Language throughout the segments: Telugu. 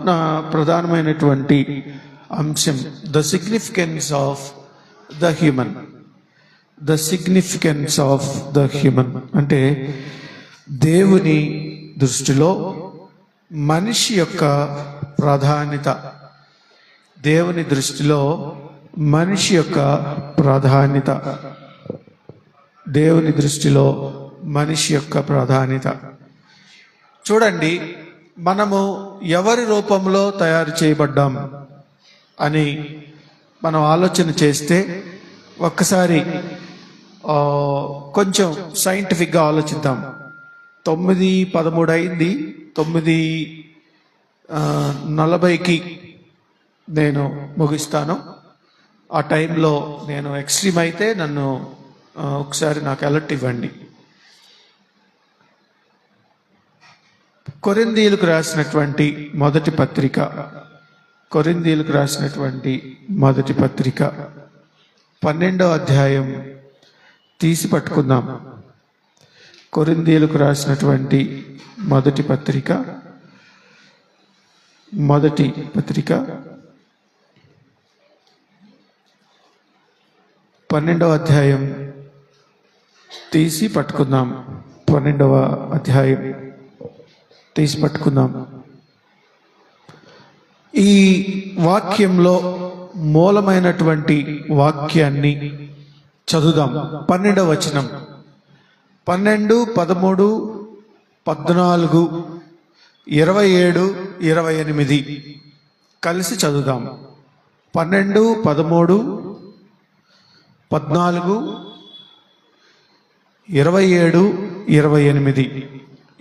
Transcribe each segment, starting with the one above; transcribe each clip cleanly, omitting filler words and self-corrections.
నా ప్రధానమైనటువంటి అంశం the significance of the human. The significance of the human అంటే దేవుని దృష్టిలో మనిషి యొక్క ప్రాధాన్యత. దేవుని దృష్టిలో మనిషి యొక్క ప్రాధాన్యత. దేవుని దృష్టిలో మనిషి యొక్క ప్రాధాన్యత. చూడండి, మనము ఎవరి రూపంలో తయారు చేయబడ్డాం అని మనం ఆలోచన చేస్తే ఒక్కసారి కొంచెం సైంటిఫిక్గా ఆలోచిద్దాం. 9:13 అయింది. 9:40కి నేను ముగిస్తాను. ఆ టైంలో నేను ఎక్స్ట్రీమ్ అయితే నన్ను ఒకసారి నాకు అలర్ట్ ఇవ్వండి. కొరింథీయులకు రాసినటువంటి మొదటి పత్రిక, కొరింథీయులకు రాసినటువంటి మొదటి పత్రిక 12వ అధ్యాయం తీసి పట్టుకుందాం. కొరింథీయులకు రాసినటువంటి మొదటి పత్రిక 12వ అధ్యాయం తీసి పట్టుకుందాం. 12వ అధ్యాయం తీసి పట్టుకుందాం. ఈ వాక్యంలో మూలమైనటువంటి వాక్యాన్ని చదువుదాం. 12వ వచనం, 12, 13, 14, 27, 28 కలిసి చదువుదాం. 12, 13, 14, 27, 28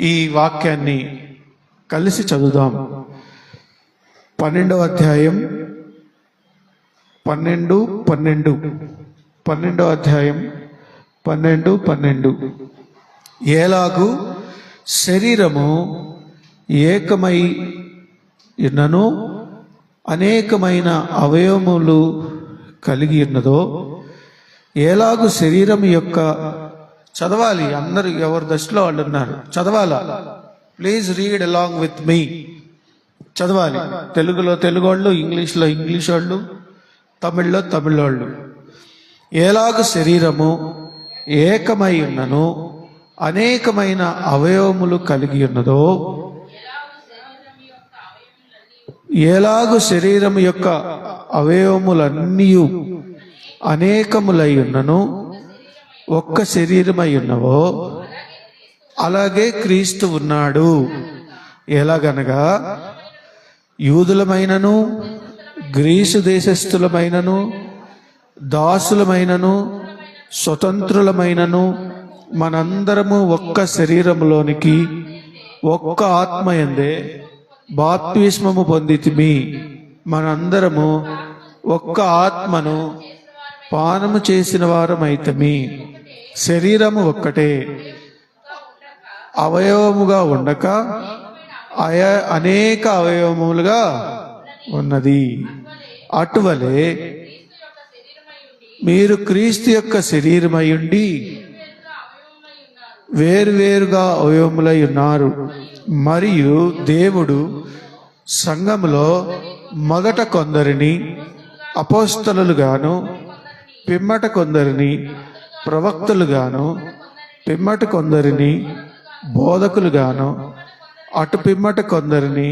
ఈ వాక్యాన్ని కలిసి చదువుదాం. 12వ అధ్యాయం 12, 12. 12వ అధ్యాయం 12, 12. ఎలాగు శరీరము ఏకమై ఉన్నను అనేకమైన అవయవములు కలిగి ఉన్నదో, ఎలాగు శరీరం యొక్క చదవాలి. అందరూ ఎవరి దశలో వాళ్ళు ఉన్నారు, చదవాలా? Please read along with me. చదవాలి. తెలుగులో తెలుగు వాళ్ళు, ఇంగ్లీష్లో ఇంగ్లీష్ వాళ్ళు, తమిళ్లో తమిళోళ్ళు. ఎలాగు శరీరము ఏకమై ఉన్నను అనేకమైన అవయవములు కలిగి ఉన్నదో, ఎలాగు శరీరం యొక్క అవయవములన్నీ అనేకములై ఉన్నను ఒక్క శరీరమై ఉన్నవో, అలాగే క్రీస్తు ఉన్నాడు. ఎలాగనగా యూదులమైనను గ్రీసు దేశస్థులమైనను దాసులమైనను స్వతంత్రులమైనను మనందరము ఒక్క శరీరములోనికి ఒక్క ఆత్మయందే బాప్తిస్మము పొందితిమి. మనందరము ఒక్క ఆత్మను పానము చేసిన వారమైతమి. శరీరము ఒక్కటే, అవయవముగా ఉండక అనేక అవయవములుగా ఉన్నది. అటువలే మీరు క్రీస్తు యొక్క శరీరమై ఉండి వేరువేరుగా అవయవములై ఉన్నారు. మరియు దేవుడు సంఘములో మొదట కొందరిని అపోస్తలుగాను, పిమ్మట కొందరిని ప్రవక్తలుగాను, పిమ్మట కొందరిని బోధకులుగాను, అటు పిమ్మట కొందరిని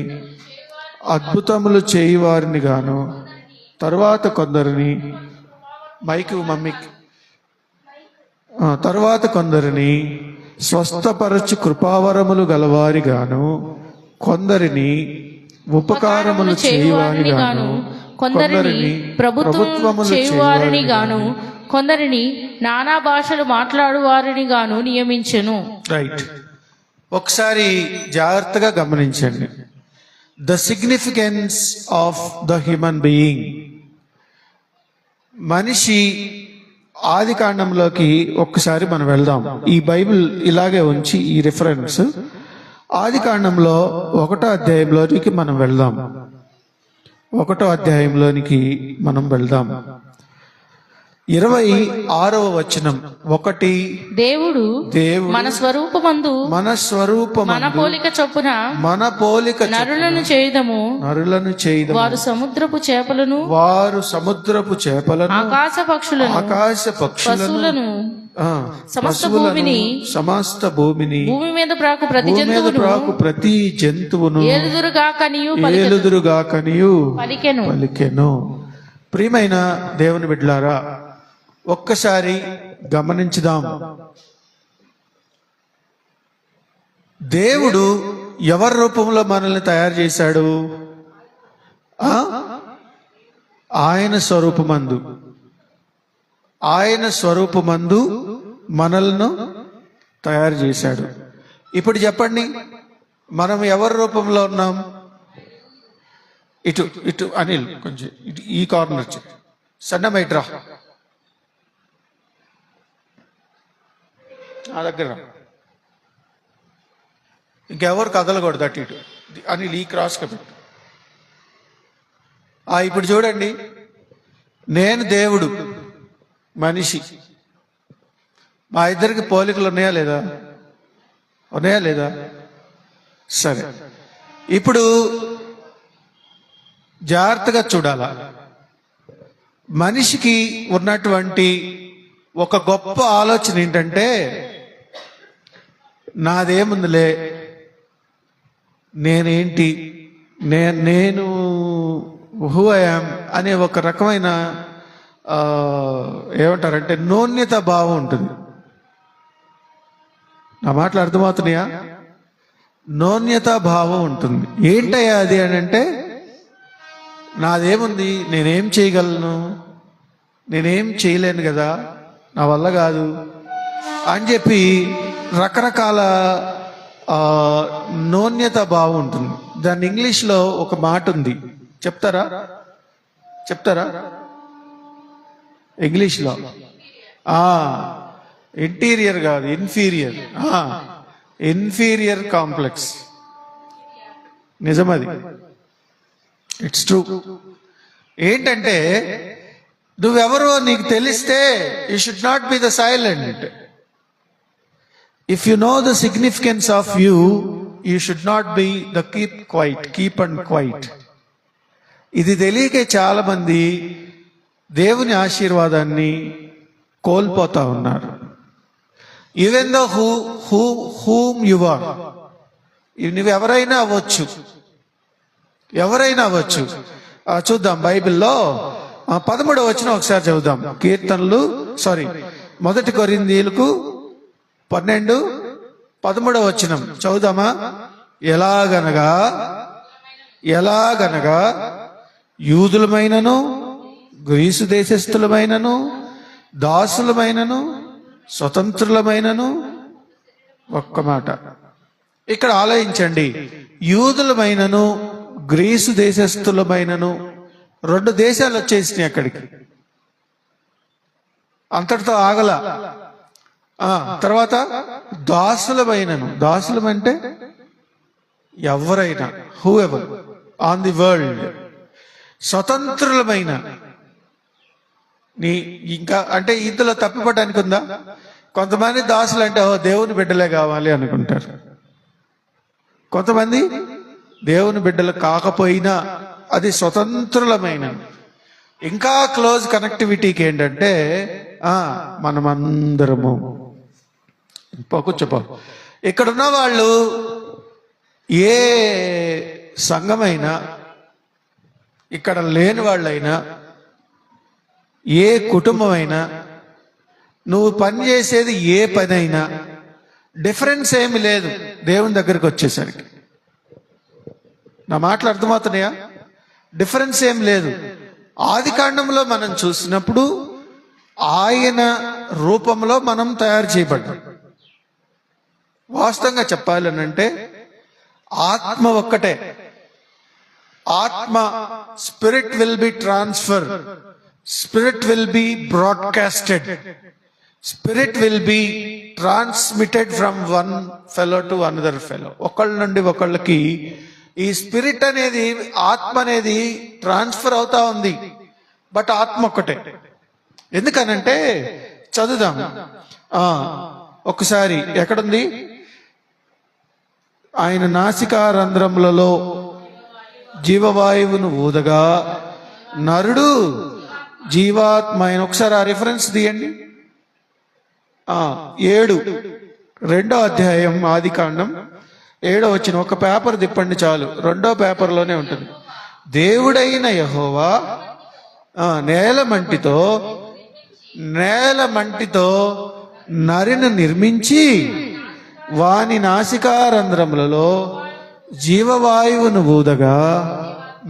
అద్భుతములు చేయువారిని గాను, తరువాత కొందరిని తరువాత కొందరిని స్వస్థపరచు కృపావరములు గలవారి గాను, కొందరిని ఉపకారములు చేయువారి గాను, కొందరిని ప్రభుత్వములు చేయువారిని గాను, కొందరిని నానా భాషలు మాట్లాడువారిని గాను నియమించెను. రైట్. ఒకసారి జాగ్రత్తగా గమనించండి. The significance of the human being. మనిషి ఆది కాండంలోకి ఒక్కసారి మనం వెళ్దాం. ఈ బైబిల్ ఇలాగే ఉంచి ఈ రిఫరెన్స్ ఆది కాండంలో 1వ అధ్యాయంలోనికి మనం వెళ్దాం. 1వ అధ్యాయంలోనికి మనం వెళ్దాం. 26వ వచనం. ఒకటి, దేవుడు దేవుడు మన స్వరూపమందు మన స్వరూపం మన పోలిక చొప్పున మన పోలిక నరులను చేయుదము. నరులను చేయదు. వారు సముద్రపు చేపలను, వారు సముద్రపు చేపలను, ఆకాశ పక్షులను, ఆకాశ పక్షులను, పశువులను, ఆ, సమస్త పశువులను, భూమిని, సమస్త భూమిని, భూమి మీద ప్రాకు ప్రతి భూమి మీద జంతువును ప్రాకు ప్రతి జంతువును ఏలుదురుగాకనియు ఏలుదురుగాకనియు పలికెను. పలికెను. ప్రియమైన దేవుని బిడ్డలారా, ఒక్కసారి గమనించుదాం. దేవుడు ఎవరి రూపంలో మనల్ని తయారు చేశాడు? ఆ? ఆయన స్వరూపమందు, ఆయన స్వరూపమందు మనల్ని తయారు చేశాడు. ఇప్పుడు చెప్పండి, మనం ఎవరి రూపంలో ఉన్నాం? ఇటు ఇటు అనిల్, కొంచెం ఇటు ఈ కార్నర్ సన్నమైట్రా నా దగ్గర ఇంకెవరు కదలకూడదు. అటు ఇటు అనిల్ ఈ క్రాస్గా పెట్టు. ఇప్పుడు చూడండి, నేను దేవుడు, మనిషి. మా ఇద్దరికి పోలికలు ఉన్నాయా లేదా? ఉన్నాయా లేదా? సరే, ఇప్పుడు జాగ్రత్తగా చూడాల. మనిషికి ఉన్నటువంటి ఒక గొప్ప ఆలోచన ఏంటంటే, నాదేముందిలే, నేనేంటి, నేను హూ ఐ యామ్ అనే ఒక రకమైన ఏమంటారంటే నోన్యత భావం ఉంటుంది. నా మాటలు అర్థమవుతున్నాయా? నోన్యత భావం ఉంటుంది. ఏంటయ్యా అది అని అంటే, నాదేముంది, నేనేం చేయగలను, నేనేం చేయలేను కదా, నా వల్ల కాదు అని చెప్పి రకరకాల నోన్యత భావం ఉంటుంది. దాని ఇంగ్లీష్లో ఒక మాట ఉంది, చెప్తారా? ఇంగ్లీష్లో ఇంటీరియర్ కాదు, ఇన్ఫీరియర్. Inferior complex. నిజమది, ఇట్స్ ట్రూ. ఏంటంటే, నువ్వెవరో నీకు తెలిస్తే you should not be the silent. If you know the significance of you, you should not be the keep and quiet. ఇది తెలియకే చాలా మంది దేవుని ఆశీర్వాదాన్ని కోల్పోతా ఉన్నారు. Even the whom you are, నువ్వు ఎవరైనా అవ్వచ్చు, ఎవరైనా అవ్వచ్చు. చూద్దాం బైబిల్లో 13వ వచనం ఒకసారి చదువుదాం. కీర్తనలు 1 కొరింథీయులకు 12:13 వచనం చదువుదామా? ఎలాగనగా యూదులమైనను, గ్రీసు దేశస్థులమైనను, దాసులమైనను, స్వతంత్రులమైనను. ఒక్క మాట ఇక్కడ ఆలోచించండి. యూదులమైనను, గ్రీసు దేశస్థులమైనను, 2 దేశాలు వచ్చేసినాయి అక్కడికి. అంతటితో ఆగల. తర్వాత దాసులమైనను, దాసులమంటే ఎవరైనా, whoever on the world. స్వతంత్రులమైన, ఇంకా అంటే ఇందులో తప్పిపడడానికి ఉందా? కొంతమంది దాసులు అంటే దేవుని బిడ్డలే కావాలి అనుకుంటారు. కొంతమంది దేవుని బిడ్డలు కాకపోయినా అది స్వతంత్రులమైన. ఇంకా క్లోజ్ కనెక్టివిటీకి ఏంటంటే మనమందరము కూర్చోపో. ఇక్కడున్న వాళ్ళు ఏ సంఘమైనా, ఇక్కడ లేని వాళ్ళైనా, ఏ కుటుంబమైనా, నువ్వు పనిచేసేది ఏ పనైనా డిఫరెన్స్ ఏమి లేదు దేవుని దగ్గరికి వచ్చేసరికి. నా మాటలు అర్థమవుతున్నాయా? డిఫరెన్స్ ఏం లేదు. ఆది కాండంలో మనం చూసినప్పుడు ఆయన రూపంలో మనం తయారు చేయబడ్డాం. వాస్తవంగా చెప్పాలనంటే ఆత్మ ఒక్కటే. ఆత్మ, spirit will be transfer, spirit will be broadcasted, spirit will be transmitted from one fellow to another fellow. ఒకళ్ళ నుండి ఒకళ్ళకి ఈ స్పిరిట్ అనేది, ఆత్మ అనేది ట్రాన్స్ఫర్ అవుతా ఉంది. బట్ ఆత్మ ఒక్కటే. ఎందుకనంటే చదువుదాం. ఒకసారి ఎక్కడుంది? ఆయన నాసికారంధ్రములలో జీవవాయువును ఊదగా నరుడు జీవాత్మ అయిన. ఒకసారి ఆ రిఫరెన్స్ తీయండి. 7 2వ అధ్యాయం ఆదికాండం 7వ వచనం. ఒక పేపర్ తిప్పండి చాలు, 2వ పేపర్లోనే ఉంటుంది. దేవుడైన యెహోవా నేల మంటితో నరిని నిర్మించి వాని నాసికారంధ్రములలో జీవవాయువును ఊదగా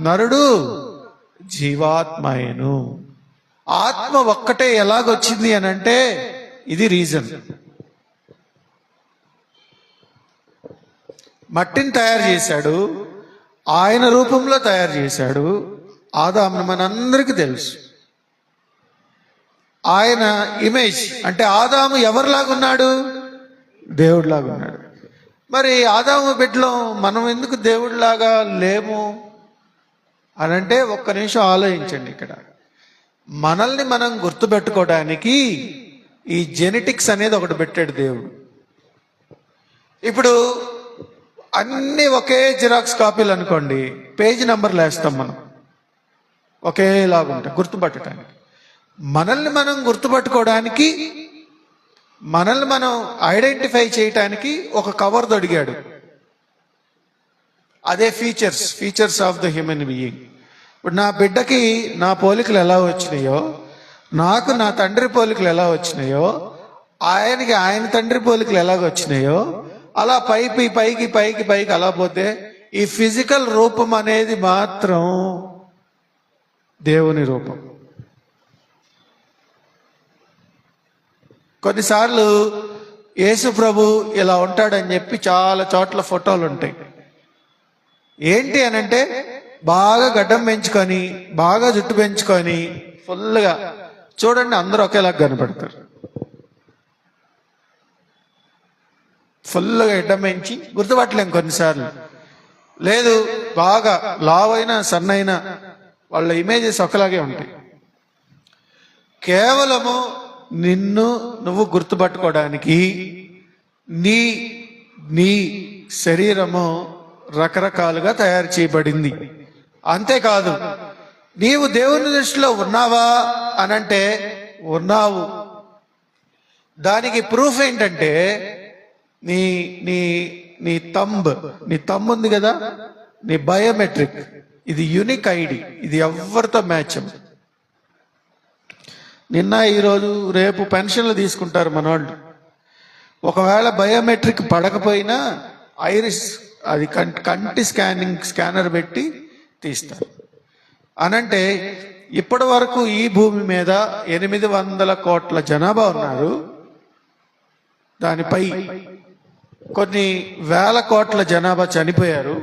నరుడు జీవాత్మయను. ఆత్మ ఒక్కటే ఎలాగొచ్చింది అని అంటే ఇది రీజన్. మట్టిని తయారు చేశాడు, ఆయన రూపంలో తయారు చేశాడు ఆదామును. మనందరికీ తెలుసు ఆయన ఇమేజ్. అంటే ఆదాము ఎవరిలాగా ఉన్నాడు? దేవుడిలాగా ఉన్నాడు. మరి ఆదాము బిడ్డలో మనం ఎందుకు దేవుడిలాగా లేము అనంటే ఒక్క నిమిషం ఆలోచించండి. ఇక్కడ మనల్ని మనం గుర్తుపెట్టుకోవడానికి ఈ జెనెటిక్స్ అనేది ఒకటి పెట్టాడు దేవుడు. ఇప్పుడు అన్ని ఒకే జిరాక్స్ కాపీలు అనుకోండి, పేజీ నంబర్లు వేస్తాం మనం, ఒకేలాగా ఉంటాయి గుర్తుపట్టడానికి. మనల్ని మనం గుర్తుపట్టుకోవడానికి, మనల్ని మనం ఐడెంటిఫై చేయటానికి ఒక కవర్ దొడిగాడు. అదే features of the human being. ఇప్పుడు నా బిడ్డకి నా పోలికలు ఎలా వచ్చినాయో, నాకు నా తండ్రి పోలికలు ఎలా వచ్చినాయో, ఆయనకి ఆయన తండ్రి పోలికలు ఎలాగ వచ్చినాయో, అలా పైకి అలా పోతే ఈ ఫిజికల్ రూపం అనేది మాత్రం దేవుని రూపం. కొన్నిసార్లు యేసు ప్రభు ఇలా ఉంటాడని చెప్పి చాలా చోట్ల ఫోటోలు ఉంటాయి. ఏంటి అనంటే బాగా గడ్డం పెంచుకొని, బాగా జుట్టు పెంచుకొని, ఫుల్గా చూడండి, అందరూ ఒకేలాగా కనపడతారు. ఫుల్గా గడ్డం పెంచి గుర్తుపట్టలేం కొన్నిసార్లు. లేదు, బాగా లావైనా సన్నైనా వాళ్ళ ఇమేజెస్ ఒకలాగే ఉంటాయి. కేవలము నిన్ను నువ్వు గుర్తుపట్టుకోవడానికి నీ నీ శరీరము రకరకాలుగా తయారు చేయబడింది. అంతేకాదు, నీవు దేవుని దృష్టిలో ఉన్నావా అనంటే ఉన్నావు. దానికి ప్రూఫ్ ఏంటంటే నీ నీ నీ తంబ్ ఉంది కదా, నీ బయోమెట్రిక్. ఇది యూనిక్ ఐడి, ఇది ఎవరితో మ్యాచ్. నిన్న ఈరోజు రేపు పెన్షన్లు తీసుకుంటారు మనోళ్ళు. ఒకవేళ బయోమెట్రిక్ పడకపోయినా ఐరిస్, అది కంటి స్కానర్ పెట్టి తీస్తారు. అనంటే ఇప్పటి వరకు ఈ భూమి మీద 800 కోట్ల జనాభా ఉన్నారు. దానిపై కొన్ని వేల కోట్ల జనాభా చనిపోయారు.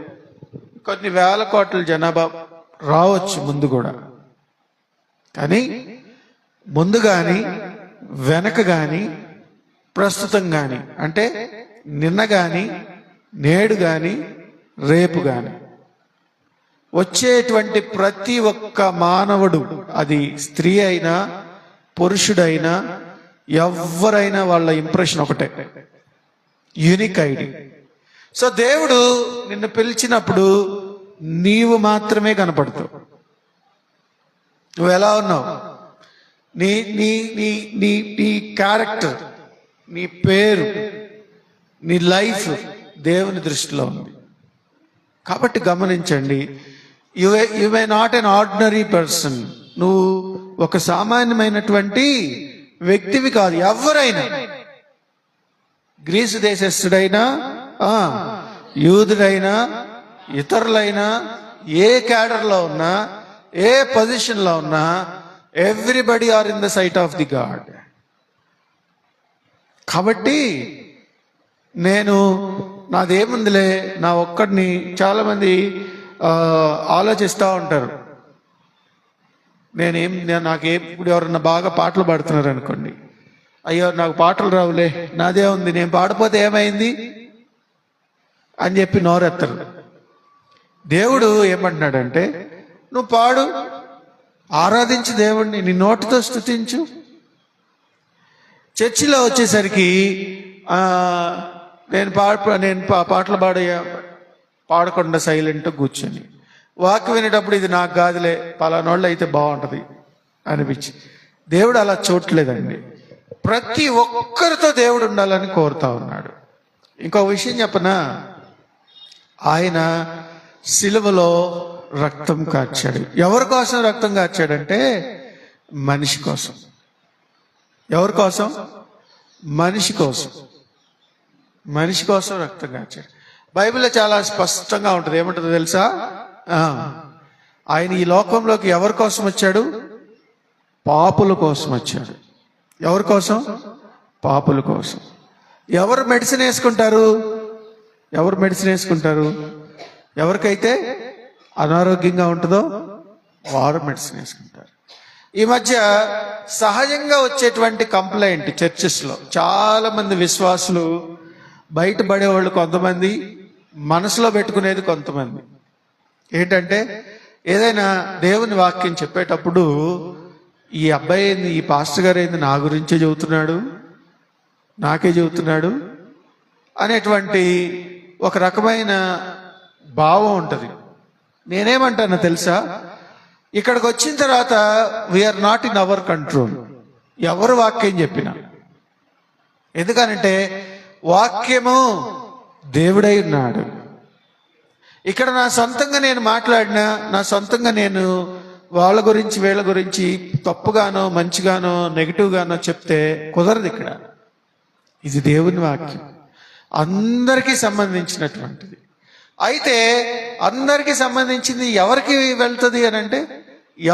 కొన్ని వేల కోట్ల జనాభా రావచ్చు ముందు కూడా. కానీ ముందు కానీ వెనక కానీ ప్రస్తుతం కానీ, అంటే నిన్న కానీ నేడు కానీ రేపు కానీ వచ్చేటువంటి ప్రతి ఒక్క మానవుడు, అది స్త్రీ అయినా పురుషుడైనా ఎవరైనా, వాళ్ళ ఇంప్రెషన్ ఒకటే, యూనిక్ ఐడి. సో దేవుడు నిన్ను పిలిచినప్పుడు నీవు మాత్రమే కనపడతావు. నువ్వు ఎలా ఉన్నావు, నీ నీ నీ నీ నీ క్యారెక్టర్, నీ పేరు, నీ లైఫ్ దేవుని దృష్టిలో ఉంది. కాబట్టి గమనించండి, you may not an ordinary person. నువ్వు ఒక సామాన్యమైనటువంటి వ్యక్తివి కాదు. ఎవరైనా, గ్రీసు దేశస్థుడైనా, యూదుడైనా, ఇతరులైనా, ఏ క్యాడర్లో ఉన్నా, ఏ పొజిషన్లో ఉన్నా, everybody are in the sight of the god. కాబట్టి నాదేముందిలే, నా ఒక్కడిని. చాలా మంది ఆలోచిస్తూ ఉంటారు, ఇప్పుడు ఎవరన్నా బాగా పాటలు పాడుతున్నారు అనుకోండి, అయ్యో నాకు పాటలు రావులే, నాదే ఉంది, నేను పాడిపోతే ఏమైంది అని చెప్పి నోరెత్తరు. దేవుడు ఏమంటున్నాడంటే, నువ్వు పాడు, ఆరాధించు దేవుణ్ణి, నీ నోటితో స్తుతించు, చర్చిలో వచ్చేసరికి ఆ, నేను పాటలు పాడకుండా సైలెంట్ కూర్చొని వాక్యం వినేటప్పుడు ఇది నాకు కాదులే పలానోళ్ళు అయితే బాగుంటది అనిపించి, దేవుడు అలా చూడలేదండి. ప్రతి ఒక్కరితో దేవుడు ఉండాలని కోరుతా ఉన్నాడు. ఇంకో విషయం చెప్పనా, ఆయన సిలువలో రక్తం కార్చాడు. ఎవరి కోసం రక్తం కార్చాడంటే మనిషి కోసం. ఎవరి కోసం? మనిషి కోసం. మనిషి కోసం రక్తం కార్చాడు. బైబిల్లో చాలా స్పష్టంగా ఉంటుంది. ఏమంటుందో తెలుసా? ఆయన ఈ లోకంలోకి ఎవరి కోసం వచ్చాడు? పాపుల కోసం వచ్చాడు. ఎవరి కోసం? పాపుల కోసం. ఎవరు మెడిసిన్ వేసుకుంటారు? ఎవరు మెడిసిన్ వేసుకుంటారు? ఎవరికైతే అనారోగ్యంగా ఉంటుందో వారు మెడిసిన్ వేసుకుంటారు. ఈ మధ్య సహజంగా వచ్చేటువంటి కంప్లైంట్ చర్చెస్లో చాలా మంది విశ్వాసులు, బయటపడేవాళ్ళు కొంతమంది, మనసులో పెట్టుకునేది కొంతమంది, ఏంటంటే ఏదైనా దేవుని వాక్యం చెప్పేటప్పుడు ఈ అబ్బాయి ఏంది, ఈ పాస్టర్ గారు ఏంది నా గురించే చెబుతున్నాడు, నాకే చెబుతున్నాడు అనేటువంటి ఒక రకమైన భావం ఉంటుంది. నేనేమంటానో తెలుసా, ఇక్కడికి వచ్చిన తర్వాత we are not in our control. ఎవరు వాక్యం చెప్పినా, ఎందుకనంటే వాక్యము దేవుడై ఉన్నాడు. ఇక్కడ నా సొంతంగా నేను మాట్లాడినా, నా సొంతంగా నేను వాళ్ళ గురించి వీళ్ళ గురించి తప్పుగానో మంచిగానో నెగిటివ్గానో చెప్తే కుదరదు. ఇక్కడ ఇది దేవుని వాక్యం, అందరికీ సంబంధించినటువంటిది. అయితే అందరికీ సంబంధించింది ఎవరికి వెళ్తుంది అని అంటే,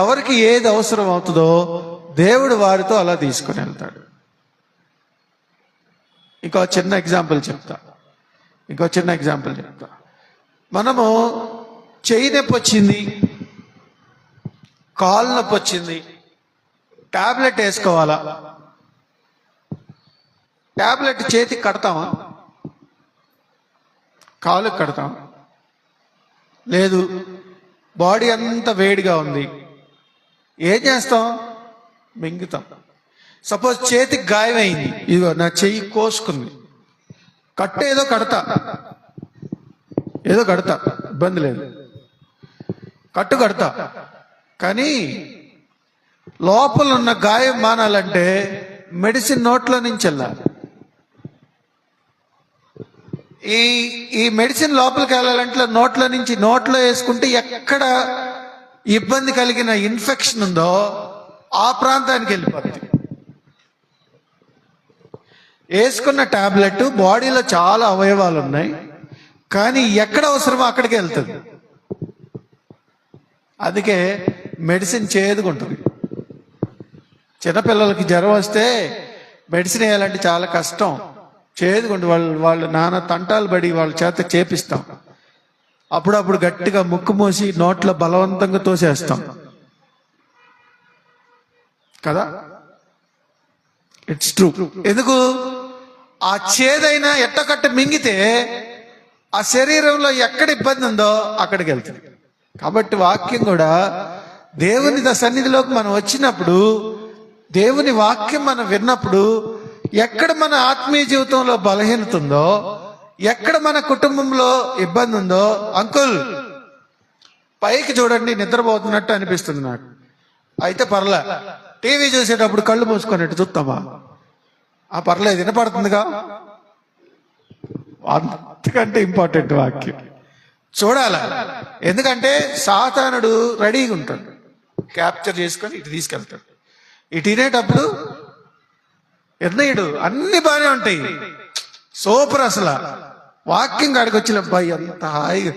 ఎవరికి ఏది అవసరం అవుతుందో దేవుడు వారితో అలా తీసుకుని వెళ్తాడు. ఇంకో చిన్న ఎగ్జాంపుల్ చెప్తా. మనము చెయ్యి నొప్పి వచ్చింది, కాలు నొప్పి వచ్చింది, టాబ్లెట్ వేసుకోవాలా? టాబ్లెట్ చేతికి కడతామా? కాలుకి కడతాం? లేదు. బాడీ అంతా వేడిగా ఉంది, ఏం చేస్తాం? మింగుతాం. సపోజ్ చేతికి గాయమైంది, ఇదిగో నా చెయ్యి కోసుకుంది, ఏదో కడతా, ఇబ్బంది లేదు, కడతా. కానీ లోపల ఉన్న గాయం మానాలంటే మెడిసిన్ నోట్లో నుంచి వెళ్ళాలి. ఈ మెడిసిన్ లోపలికి వెళ్ళాలంటే నోట్లో వేసుకుంటే ఎక్కడ ఇబ్బంది కలిగిన ఇన్ఫెక్షన్ ఉందో ఆ ప్రాంతానికి వెళ్ళిపోతుంది. వేసుకున్న టాబ్లెట్ బాడీలో చాలా అవయవాలు ఉన్నాయి, కానీ ఎక్కడ అవసరమో అక్కడికి వెళ్తుంది. అందుకే మెడిసిన్ చేదుకుంటుంది. చిన్నపిల్లలకి జ్వరం వస్తే మెడిసిన్ వేయాలంటే చాలా కష్టం, చేదుకుంటుంది. వాళ్ళు నాన్న తంటాలు పడి వాళ్ళ చేత చేపిస్తాం. అప్పుడప్పుడు గట్టిగా ముక్కు మూసి నోట్లో బలవంతంగా తోసేస్తాం కదా. It's true. ఎందుకు? ఆ చేదైనా ఎట్టకట్ట మింగితే ఆ శరీరంలో ఎక్కడ ఇబ్బంది ఉందో అక్కడికి వెళ్తుంది. కాబట్టి వాక్యం కూడా దేవుని సన్నిధిలోకి మనం వచ్చినప్పుడు, దేవుని వాక్యం మనం విన్నప్పుడు, ఎక్కడ మన ఆత్మీయ జీవితంలో బలహీనత ఉందో, ఎక్కడ మన కుటుంబంలో ఇబ్బంది ఉందో, అంకుల్ పైకి చూడండి నిద్రపోతున్నట్టు అనిపిస్తుంది నాకు, అయితే పర్లే. టీవీ చూసేటప్పుడు కళ్ళు మూసుకున్నట్టు చూస్తామా? పర్లేదు, వినపడుతుందిగా. అంతకంటే ఇంపార్టెంట్ వాక్యం చూడాల. ఎందుకంటే సాతానుడు రెడీగా ఉంటాడు, క్యాప్చర్ చేసుకొని ఇటు తీసుకెళ్తాడు. ఇటు వినేటప్పుడు నిర్ణయుడు అన్ని బాగానే ఉంటాయి, సూపర్. అసలు వాక్యం కాడికి వచ్చిన అబ్బాయి అంత హాయిగా.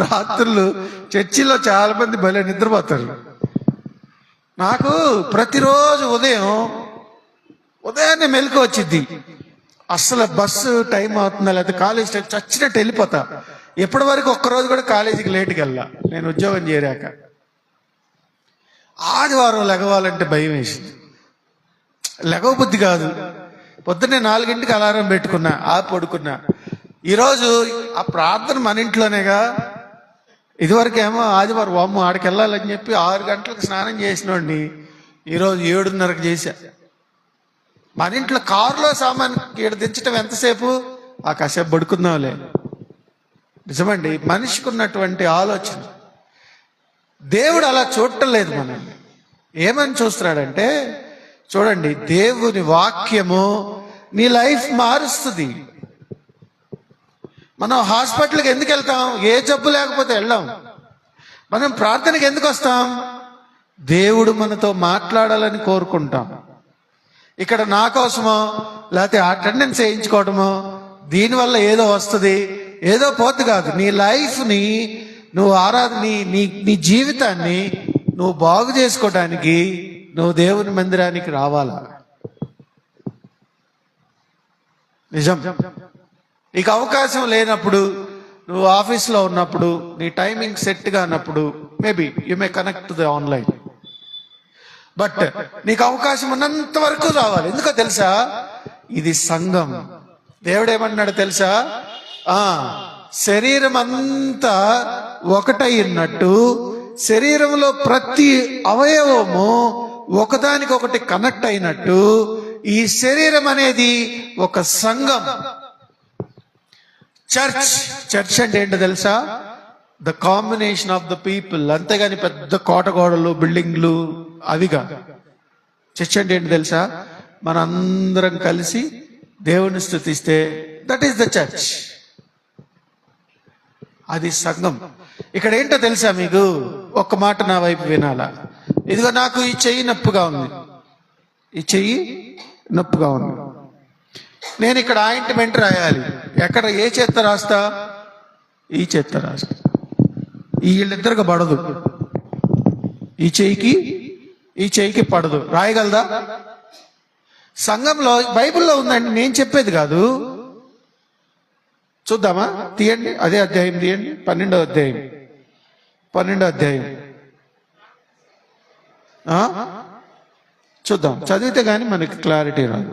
రాత్రులు చర్చిలో చాలా మంది భలే నిద్రపోతారు. నాకు ప్రతిరోజు ఉదయాన్నే మెలకు వచ్చింది. అసలు బస్సు టైం అవుతుందా, లేకపోతే కాలేజ్ టైం చచ్చినట్టు వెళ్ళిపోతా. ఎప్పటి వరకు ఒక్కరోజు కూడా కాలేజీకి లేట్కి వెళ్ళా నేను ఉద్యోగం చేరాక. ఆదివారం లెగవాలంటే భయం వేసింది, లెగవబుద్ధి కాదు. పొద్దున్నే 4 అలారం పెట్టుకున్నా, పడుకున్నా. ఈరోజు ఆ ప్రార్థన మన ఇంట్లోనేగా. ఇదివరకేమో ఆదివారం వామ్మ ఆడికి వెళ్ళాలని చెప్పి 6 గంటలకు స్నానం చేసినోడిని ఈరోజు 7:30కి చేశా. మన ఇంట్లో కారులో సామాన్ ఈడ దించడం ఎంతసేపు? ఆ కాసేపు పడుకుందాంలే. నిజమండి, మనిషికి ఉన్నటువంటి ఆలోచన. దేవుడు అలా చూడటం లేదు మనల్ని. ఏమని చూస్తున్నాడంటే, చూడండి, దేవుని వాక్యము నీ లైఫ్ మారుస్తుంది. మనం హాస్పిటల్కి ఎందుకు వెళ్తాం? ఏ జబ్బు లేకపోతే వెళ్ళాం. మనం ప్రార్థనకి ఎందుకు వస్తాం? దేవుడు మనతో మాట్లాడాలని కోరుకుంటాం. ఇక్కడ నా కోసమో లేకపోతే అటెండెన్స్ వేయించుకోవడమో దీనివల్ల ఏదో వస్తుంది, ఏదో పోతు కాదు. నీ లైఫ్ని నువ్వు నీ జీవితాన్ని నువ్వు బాగు చేసుకోవడానికి నువ్వు దేవుని మందిరానికి రావాలా. నిజం. నీకు అవకాశం లేనప్పుడు, నువ్వు ఆఫీస్లో ఉన్నప్పుడు, నీ టైమింగ్ సెట్గా అన్నప్పుడు maybe you may connect to the online. But నీకు అవకాశం ఉన్నంత వరకు రావాలి. ఎందుకో తెలుసా? ఇది సంఘం. దేవుడు ఏమన్నాడు తెలుసా? శరీరం అంతా ఒకటైనట్టు శరీరంలో ప్రతి అవయవము ఒకదానికొకటి కనెక్ట్ అయినట్టు ఈ శరీరం అనేది ఒక సంఘం. చర్చ్ అంటే ఏంటో తెలుసా? The combination of the people. అంతేగాని పెద్ద కోటగోడలు, బిల్డింగ్లు అవిగా. చర్చ్ అంటే ఏంటో తెలుసా? మనందరం కలిసి దేవుని స్తుతిస్తే దట్ ఈస్ ద చర్చ్. అది సంఘం. ఇక్కడ ఏంటో తెలుసా మీకు? ఒక్క మాట నా వైపు వినాలా. ఇదిగో నాకు ఈ చెయ్యి నొప్పుగా ఉంది, ఈ చెయ్యి నొప్పుగా ఉంది. నేను ఇక్కడ ఆయింట్మెంట్ రాయాలి. ఎక్కడ, ఏ చేత్తో రాస్తా? ఈ చేత్తో రాస్తా. వీళ్ళిద్దరికి పడదు. ఈ చెయ్యికి పడదు. రాయగలదా? సంఘంలో బైబిల్లో ఉందండి, నేను చెప్పేది కాదు. చూద్దామా? తీయండి, అదే అధ్యాయం తీయండి, 12వ అధ్యాయం. చూద్దాం, చదివితే గాని మనకి క్లారిటీ రాదు.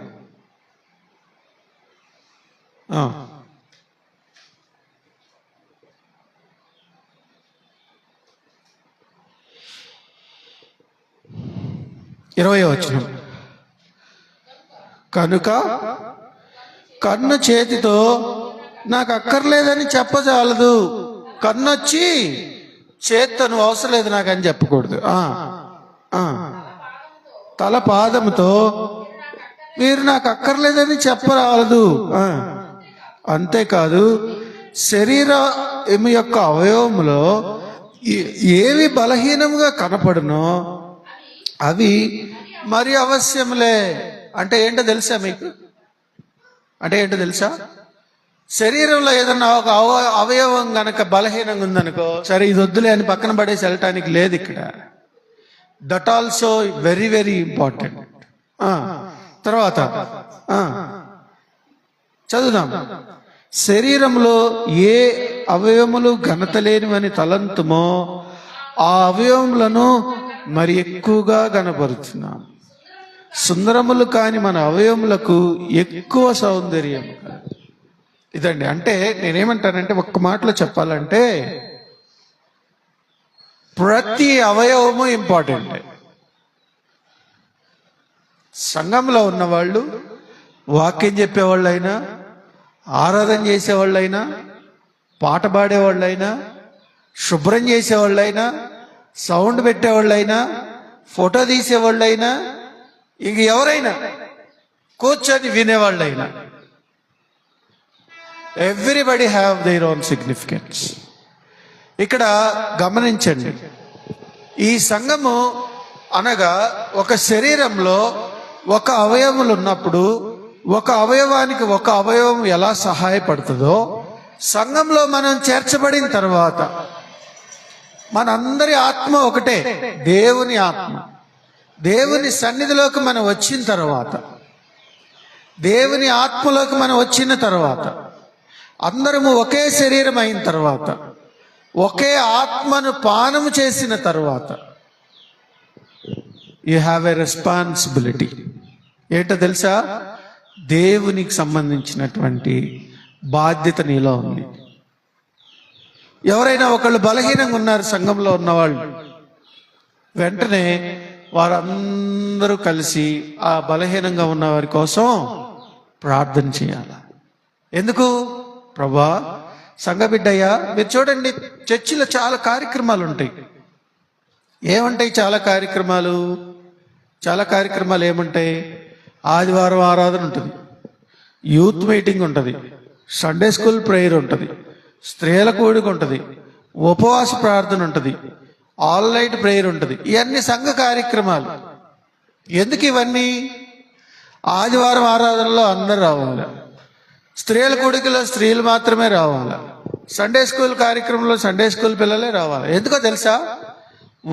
20వ వచనం. కనుక కన్ను చేతితో నాకు అక్కర్లేదని చెప్పజాలదు. కన్నొచ్చి చేత్తో నువ్వు అవసరం లేదు నాకు అని చెప్పకూడదు. తల పాదముతో మీరు నాకు అక్కర్లేదని చెప్పరాలదు. అంతేకాదు, శరీరం యొక్క అవయవములో ఏవి బలహీనముగా కనపడునో అవి మరి అవశ్యములే. అంటే ఏంటో తెలుసా మీకు? అంటే ఏంటో తెలుసా? శరీరంలో ఏదన్నా ఒక అవయవం గనక బలహీనంగా ఉందనుకో, సరే ఇది వద్దులే అని పక్కన పడేసి వెళ్ళటానికి లేదు ఇక్కడ. That also very very important. తర్వాత చదువుదాం. శరీరంలో ఏ అవయవములు ఘనత లేనివని తలంతుమో ఆ అవయవములను మరి ఎక్కువగా కనపరుచున్నాం. సుందరములు కాని మన అవయవములకు ఎక్కువ సౌందర్యం. ఇదండి. అంటే నేనేమంటానంటే, ఒక్క మాటలో చెప్పాలంటే ప్రతి అవయవము ఇంపార్టెంట్. సంఘంలో ఉన్నవాళ్ళు, వాక్యం చెప్పేవాళ్ళైనా, ఆరాధన చేసేవాళ్ళైనా, పాట పాడేవాళ్ళైనా, శుభ్రం చేసేవాళ్ళైనా, సౌండ్ పెట్టేవాళ్ళైనా, ఫోటో తీసేవాళ్ళైనా, ఇంక ఎవరైనా, కూర్చొని వినేవాళ్ళైనా, everybody have their own significance. ఇక్కడ గమనించండి, ఈ సంఘము అనగా ఒక శరీరంలో ఒక అవయవములు ఉన్నప్పుడు ఒక అవయవానికి ఒక అవయవం ఎలా సహాయపడుతుందో, సంఘంలో మనం చేర్చబడిన తర్వాత మనందరి ఆత్మ ఒకటే, దేవుని ఆత్మ. దేవుని సన్నిధిలోకి మనం వచ్చిన తర్వాత, దేవుని ఆత్మలోకి మనం వచ్చిన తర్వాత, అందరము ఒకే శరీరం అయిన తర్వాత, ఒకే ఆత్మను పానము చేసిన తర్వాత, యు హ్యావ్ ఎ రెస్పాన్సిబిలిటీ. ఏంటో తెలుసా? దేవునికి సంబంధించినటువంటి బాధ్యత నీలో ఉంది. ఎవరైనా ఒకళ్ళు బలహీనంగా ఉన్నారు సంఘంలో ఉన్నవాళ్ళు, వెంటనే వారందరూ కలిసి ఆ బలహీనంగా ఉన్న వారి కోసం ప్రార్థన చేయాలి. ఎందుకు? ప్రభా, సంఘ బిడ్డయ్యా, మీరు చూడండి, చర్చిలో చాలా కార్యక్రమాలు ఉంటాయి. ఏముంటాయి? చాలా కార్యక్రమాలు ఏముంటాయి? ఆదివారం ఆరాధన ఉంటుంది, యూత్ మీటింగ్ ఉంటుంది, సండే స్కూల్ ప్రేయర్ ఉంటుంది, స్త్రీల కూడిక ఉంటుంది, ఉపవాస ప్రార్థన ఉంటుంది, ఆల్ నైట్ ప్రేయర్ ఉంటుంది. ఇవన్నీ సంఘ కార్యక్రమాలు. ఎందుకు ఇవన్నీ? ఆదివారం ఆరాధనలో అందరు రావాలి, స్త్రీల కూడికలో స్త్రీలు మాత్రమే రావాలి, సండే స్కూల్ కార్యక్రమంలో సండే స్కూల్ పిల్లలే రావాలి. ఎందుకో తెలుసా?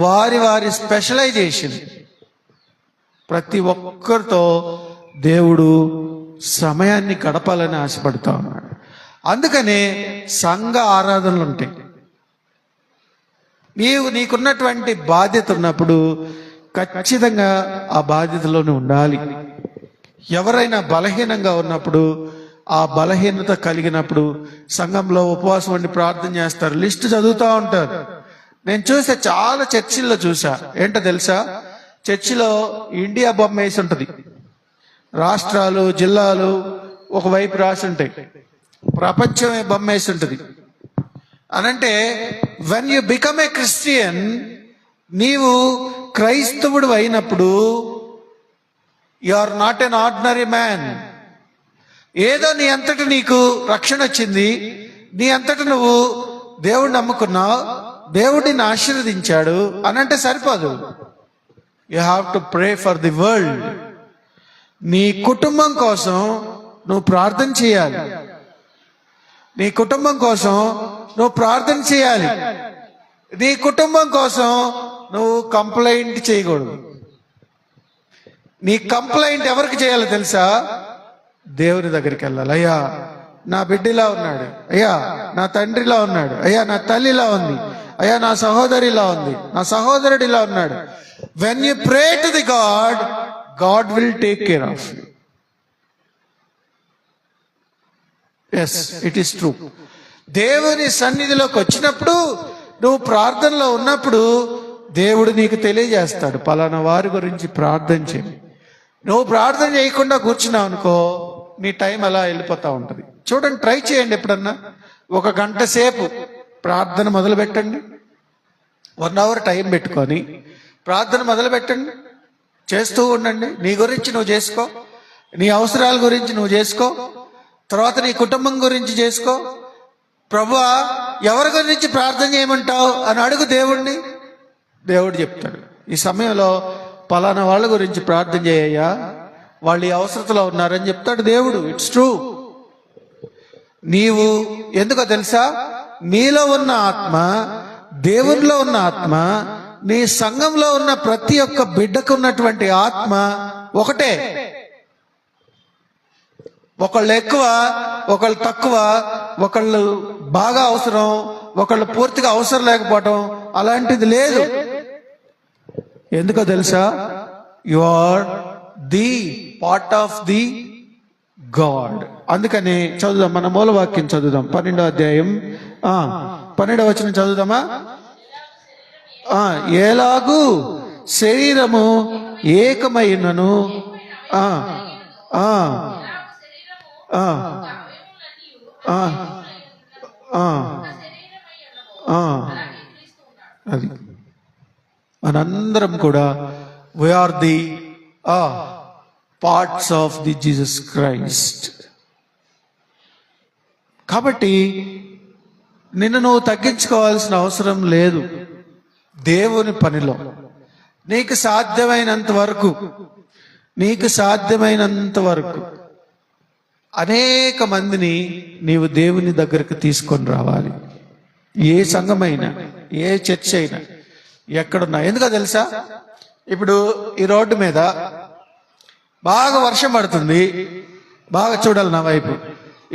వారి వారి స్పెషలైజేషన్. ప్రతి ఒక్కరితో దేవుడు సమయాన్ని గడపాలని ఆశపడతా ఉన్నాడు. అందుకనే సంఘ ఆరాధనలు ఉంటాయి. నీకున్నటువంటి బాధ్యత ఉన్నప్పుడు ఖచ్చితంగా ఆ బాధ్యతలోనే ఉండాలి. ఎవరైనా బలహీనంగా ఉన్నప్పుడు, ఆ బలహీనత కలిగినప్పుడు సంఘంలో ఉపవాసం ఉండి ప్రార్థన చేస్తారు, లిస్టు చదువుతూ ఉంటారు. నేను చూసా, చాలా చర్చిల్లో చూసా. ఏంటో తెలుసా? చర్చిలో ఇండియా బొమ్మ వేసి ఉంటుంది, రాష్ట్రాలు జిల్లాలు ఒకవైపు రాసి ఉంటాయి, ప్రపంచమే బొమ్మ వేసి ఉంటుంది. అనంటే when you become a Christian, నీవు క్రైస్తవుడు అయినప్పుడు you are not an ordinary man. ఏదో నీ అంతట నీకు రక్షణ వచ్చింది, నీ అంతట నువ్వు దేవుడిని నమ్ముకున్నావు, దేవుడిని ఆశీర్వదించాడు అనంటే సరిపోదు. You have to pray for the world. నీ కుటుంబం కోసం నువ్వు ప్రార్థన చేయాలి. నీ కుటుంబం కోసం నువ్వు ప్రార్థన చేయాలి. నీ కుటుంబం కోసం నువ్వు కంప్లైంట్ చేయకూడదు. నీ కంప్లైంట్ ఎవరికి చేయాలో తెలుసా? దేవుని దగ్గరికి వెళ్ళాలి. అయ్యా, నా బిడ్డలా ఉన్నాడు, అయ్యా నా తండ్రిలా ఉన్నాడు, అయ్యా నా తల్లిలా ఉంది, అయ్యా నా సహోదరిలా ఉంది, నా సహోదరుడిలా ఉన్నాడు. When you pray to the god, god will take care of you. Yes, it is true. దేవుని సన్నిధిలోకి వచ్చినప్పుడు, నువ్వు ప్రార్థనలో ఉన్నప్పుడు దేవుడు నీకు తెలియజేస్తాడు, పలానా వారి గురించి ప్రార్థన చేయి. నువ్వు ప్రార్థన చేయకుండా కూర్చున్నావు అనుకో, నీ టైం అలా వెళ్ళిపోతూ ఉంటుంది. చూడండి, ట్రై చేయండి. ఎప్పుడన్నా 1 గంట సేపు ప్రార్థన మొదలు పెట్టండి. 1 అవర్ టైం పెట్టుకొని ప్రార్థన మొదలు పెట్టండి, చేస్తూ ఉండండి. నీ గురించి నువ్వు చేసుకో, నీ అవసరాల గురించి నువ్వు చేసుకో, తర్వాత నీ కుటుంబం గురించి చేసుకో. ప్రభువా, ఎవరి గురించి ప్రార్థన చేయమంటావు అని అడుగు దేవుణ్ణి. దేవుడు చెప్తాడు, ఈ సమయంలో పలానా వాళ్ళ గురించి ప్రార్థన చేయయ్యా, వాళ్ళు ఈ అవసరతలో ఉన్నారని చెప్తాడు దేవుడు. It's true. నీవు ఎందుకో తెలుసా? నీలో ఉన్న ఆత్మ, దేవునిలో ఉన్న ఆత్మ, నీ సంఘంలో ఉన్న ప్రతి ఒక్క బిడ్డకు ఉన్నటువంటి ఆత్మ ఒకటే. ఒకళ్ళు ఎక్కువ, ఒకళ్ళు తక్కువ, ఒకళ్ళు బాగా అవసరం, ఒకళ్ళు పూర్తిగా అవసరం లేకపోవటం అలాంటిది లేదు. ఎందుకో తెలుసా? You are the part of the god. అందుకని చదువుదాం, మన మూలవాక్యం చదువుదాం. 12వ అధ్యాయం 12వ వచనం చదువుదామా? ఎలాగూ శరీరము ఏకమైనను అది మనందరం కూడా we are the parts of the Jesus Christ. కాబట్టి నిన్ను నువ్వు తగ్గించుకోవాల్సిన అవసరం లేదు. దేవుని పనిలో నీకు సాధ్యమైనంత వరకు అనేక మందిని నీవు దేవుని దగ్గరకు తీసుకొని రావాలి. ఏ సంఘమైనా, ఏ చర్చ్ అయినా, ఎక్కడున్నా. ఎందుకో తెలుసా? ఇప్పుడు ఈ రోడ్డు మీద బాగా వర్షం పడుతుంది, బాగా చూడాలి నా వైపు.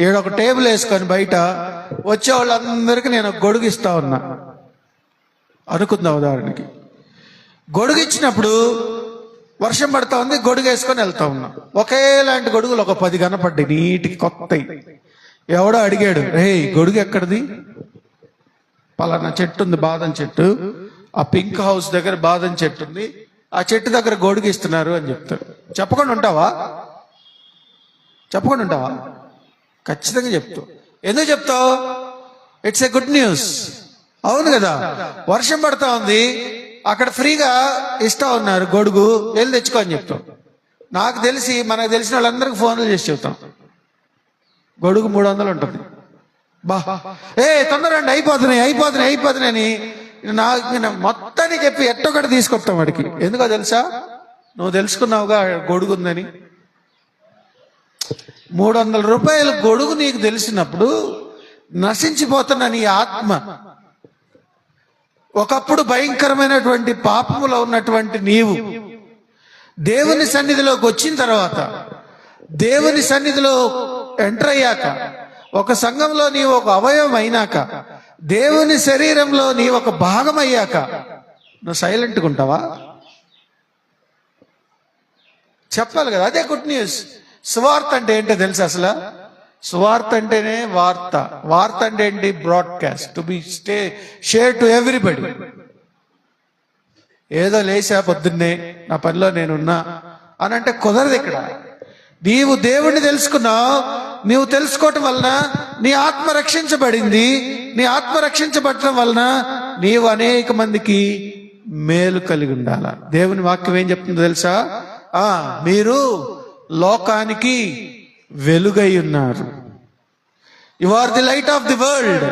ఈడొక టేబుల్ వేసుకొని బయట వచ్చే వాళ్ళందరికీ నేను ఒక గొడుగు ఇస్తా ఉన్నా అనుకుందాం. ఉదాహరణకి గొడుగు ఇచ్చినప్పుడు వర్షం పడతా ఉంది, గొడుగు వేసుకొని వెళ్తా ఉన్నా. ఒకేలాంటి గొడుగులు ఒక 10 కనపడ్డాయి, నీటికి కొత్తవి. ఎవడో అడిగాడు, గొడుగు ఎక్కడిది? పలానా చెట్టు ఉంది, బాదం చెట్టు, ఆ పింక్ హౌస్ దగ్గర బాదం చెట్టు ఉంది, ఆ చెట్టు దగ్గర గొడుగు ఇస్తున్నారు అని చెప్తాడు. చెప్పకుండా ఉంటావా? చెప్పకుండా ఉంటావా? ఖచ్చితంగా చెప్తావు. ఎందుకు చెప్తావు? It's a good news. అవును కదా, వర్షం పడతా ఉంది, అక్కడ ఫ్రీగా ఇస్తా ఉన్నారు గొడుగు, వెళ్ళి తెచ్చుకో అని చెప్తాం. నాకు తెలిసి మనకు తెలిసిన వాళ్ళందరికీ ఫోన్లు చేసి చెప్తాం, గొడుగు 300 ఉంటుంది, బా తొందరండి అయిపోతున్నాయి అని నాకు మొత్తాన్ని చెప్పి ఎట్టొకటి తీసుకొస్తాం వాడికి. ఎందుకో తెలుసా? నువ్వు తెలుసుకున్నావుగా గొడుగు ఉందని. 300 రూపాయల గొడుగు నీకు తెలిసినప్పుడు నశించిపోతున్న నీ ఆత్మ, ఒకప్పుడు భయంకరమైనటువంటి పాపములో ఉన్నటువంటి నీవు దేవుని సన్నిధిలోకి వచ్చిన తర్వాత, దేవుని సన్నిధిలో ఎంటర్ అయ్యాక, ఒక సంఘంలో నీవు ఒక అవయవం అయినాక, దేవుని శరీరంలో నీ ఒక భాగం అయ్యాక నువ్వు సైలెంట్గా ఉంటావా? చెప్పాలి కదా. అదే గుడ్ న్యూస్. సువార్త అంటే ఏంటో తెలుసు అసలు? సువార్త అంటేనే వార్త. వార్త అంటే ఏంటి? Broadcast, to be share to everybody. ఏదో లేచా పొద్దున్నే నా పనిలో నేనున్నా అని అంటే కుదరదు. ఇక్కడ నీవు దేవుణ్ణి తెలుసుకున్నావు. నీవు తెలుసుకోవటం వలన నీ ఆత్మ రక్షించబడింది. నీ ఆత్మ రక్షించబడటం వలన నీవు అనేక మందికి మేలు కలిగి ఉండాల. దేవుని వాక్యం ఏం చెప్తుందో తెలుసా? మీరు లోకానికి వెలుగై ఉన్నారు. You are the light of the world.